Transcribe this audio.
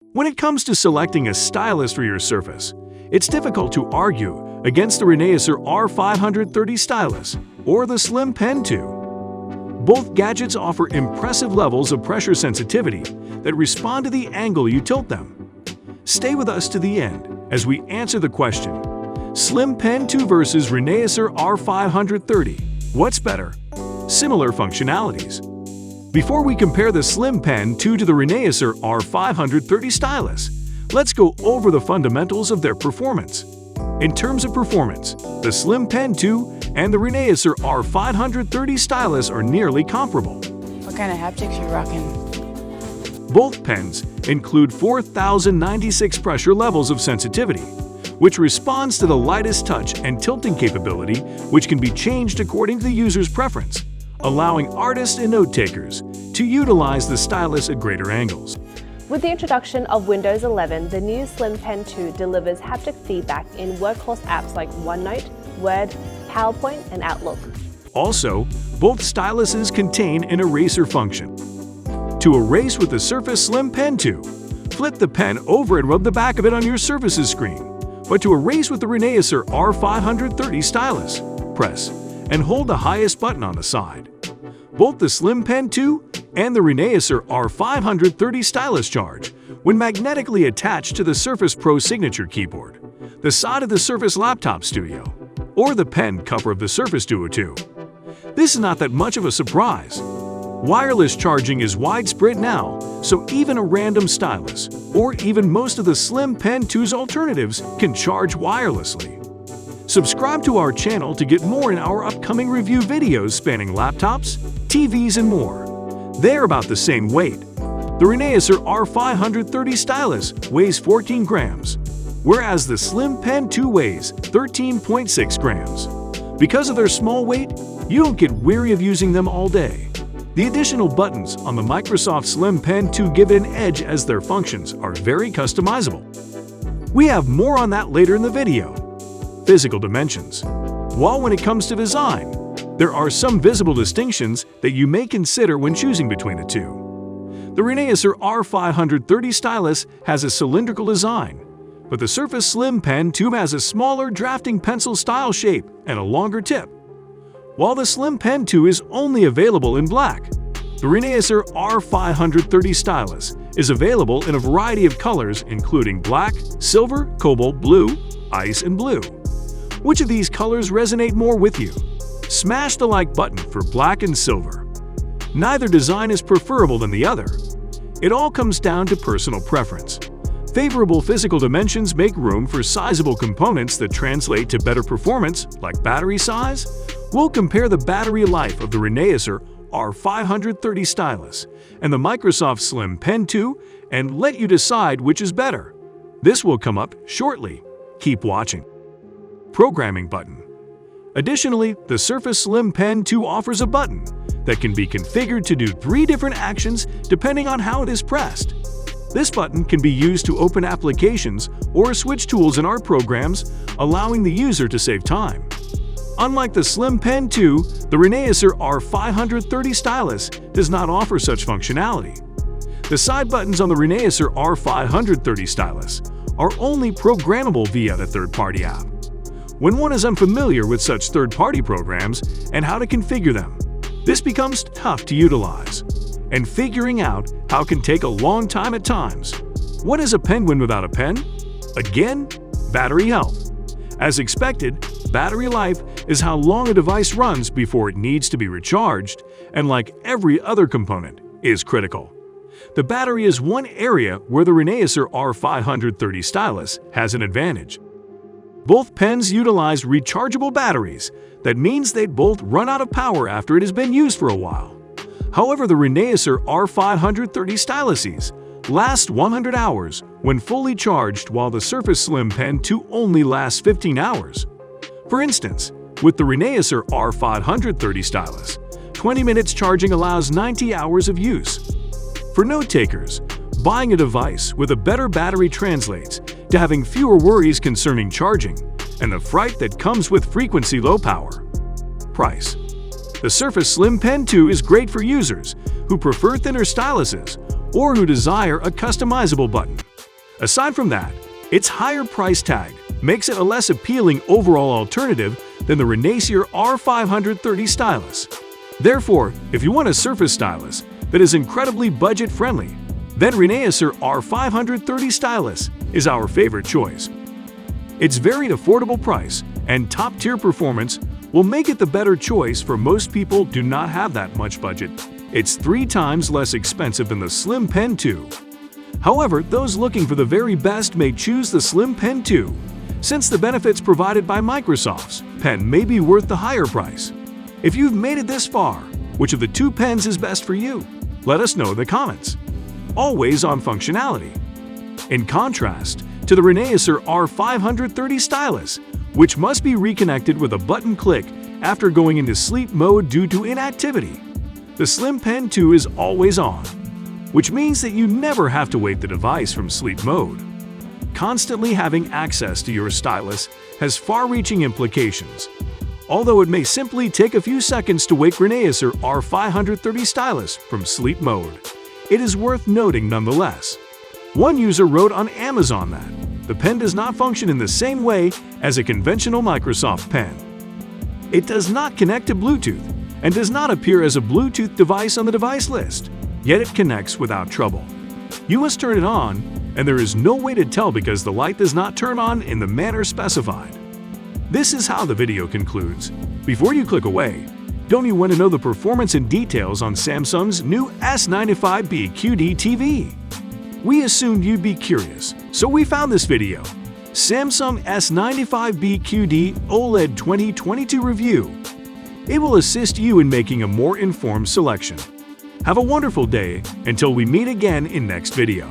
When it comes to selecting a stylus for your Surface, it's difficult to argue against the Renaisser R530 Stylus or the Slim Pen 2. Both gadgets offer impressive levels of pressure sensitivity that respond to the angle you tilt them. Stay with us to the end as we answer the question, Slim Pen 2 versus Renaisser R530, what's better? Similar functionalities. Before we compare the Slim Pen 2 to the Renaisser R530 Stylus, let's go over the fundamentals of their performance. In terms of performance, the Slim Pen 2 and the Renaisser R530 Stylus are nearly comparable. What kind of haptics you rocking? Both pens include 4,096 pressure levels of sensitivity, which responds to the lightest touch and tilting capability, which can be changed according to the user's preference, allowing artists and note-takers to utilize the stylus at greater angles. With the introduction of Windows 11, the new Slim Pen 2 delivers haptic feedback in workhorse apps like OneNote, Word, PowerPoint, and Outlook. Also, both styluses contain an eraser function. To erase with the Surface Slim Pen 2, flip the pen over and rub the back of it on your Surface's screen. But to erase with the Renaisser R530 Stylus, press and hold the highest button on the side. Both the Slim Pen 2 and the Renaisser R530 Stylus charge when magnetically attached to the Surface Pro Signature keyboard, the side of the Surface Laptop Studio, or the pen cover of the Surface Duo 2. This is not that much of a surprise. Wireless charging is widespread now, so even a random stylus, or even most of the Slim Pen 2's alternatives, can charge wirelessly. Subscribe to our channel to get more in our upcoming review videos spanning laptops, TVs, and more. They're about the same weight. The Renaisser R530 Stylus weighs 14 grams, whereas the Slim Pen 2 weighs 13.6 grams. Because of their small weight, you don't get weary of using them all day. The additional buttons on the Microsoft Slim Pen 2 give it an edge as their functions are very customizable. We have more on that later in the video. Physical dimensions. While when it comes to design, there are some visible distinctions that you may consider when choosing between the two. The Renaisser R530 Stylus has a cylindrical design, but the Surface Slim Pen 2 has a smaller drafting pencil style shape and a longer tip. While the Slim Pen 2 is only available in black, the Renaisser R530 Stylus is available in a variety of colors including black, silver, cobalt blue, ice, and blue. Which of these colors resonate more with you? Smash the like button for black and silver. Neither design is preferable than the other. It all comes down to personal preference. Favorable physical dimensions make room for sizable components that translate to better performance, like battery size. We'll compare the battery life of the Renaisser R530 Stylus and the Microsoft Slim Pen 2 and let you decide which is better. This will come up shortly. Keep watching. Programming button. Additionally, the Surface Slim Pen 2 offers a button that can be configured to do 3 different actions depending on how it is pressed. This button can be used to open applications or switch tools in our programs, allowing the user to save time. Unlike the Slim Pen 2, the Renaisser R530 Stylus does not offer such functionality. The side buttons on the Renaisser R530 Stylus are only programmable via the third-party app. When one is unfamiliar with such third-party programs and how to configure them, this becomes tough to utilize. And figuring out how can take a long time at times. What is a penguin without a pen? Again, battery health. As expected, battery life is how long a device runs before it needs to be recharged, and like every other component, is critical. The battery is one area where the Renaisser R530 Stylus has an advantage. Both pens utilize rechargeable batteries. That means they'd both run out of power after it has been used for a while. However, the Renaisser R530 Styluses last 100 hours when fully charged, while the Surface Slim Pen 2 only lasts 15 hours. For instance, with the Renaisser R530 Stylus, 20 minutes charging allows 90 hours of use. For note-takers, buying a device with a better battery translates to having fewer worries concerning charging and the fright that comes with frequency low power. Price. The Surface Slim Pen 2 is great for users who prefer thinner styluses or who desire a customizable button. Aside from that, its higher price tag makes it a less appealing overall alternative than the Renaisser R530 Stylus. Therefore, if you want a surface stylus that is incredibly budget-friendly, then Renaisser R530 Stylus is our favorite choice. Its very affordable price and top-tier performance will make it the better choice for most people who do not have that much budget. It's 3 times less expensive than the Slim Pen 2. However, those looking for the very best may choose the Slim Pen 2, since the benefits provided by Microsoft's pen may be worth the higher price. If you've made it this far, which of the 2 pens is best for you? Let us know in the comments. Always on functionality. In contrast to the Renaisser R530 Stylus, which must be reconnected with a button click after going into sleep mode due to inactivity, the Slim Pen 2 is always on, which means that you never have to wake the device from sleep mode. Constantly having access to your stylus has far-reaching implications. Although it may simply take a few seconds to wake Renaisser R530 Stylus from sleep mode, it is worth noting nonetheless. One user wrote on Amazon that the pen does not function in the same way as a conventional Microsoft pen. It does not connect to Bluetooth and does not appear as a Bluetooth device on the device list, yet it connects without trouble. You must turn it on, and there is no way to tell because the light does not turn on in the manner specified. This is how the video concludes. Before you click away, don't you want to know the performance and details on Samsung's new S95B QD TV? We assumed you'd be curious, so we found this video. Samsung S95B QD OLED 2022 review. It will assist you in making a more informed selection. Have a wonderful day until we meet again in next video.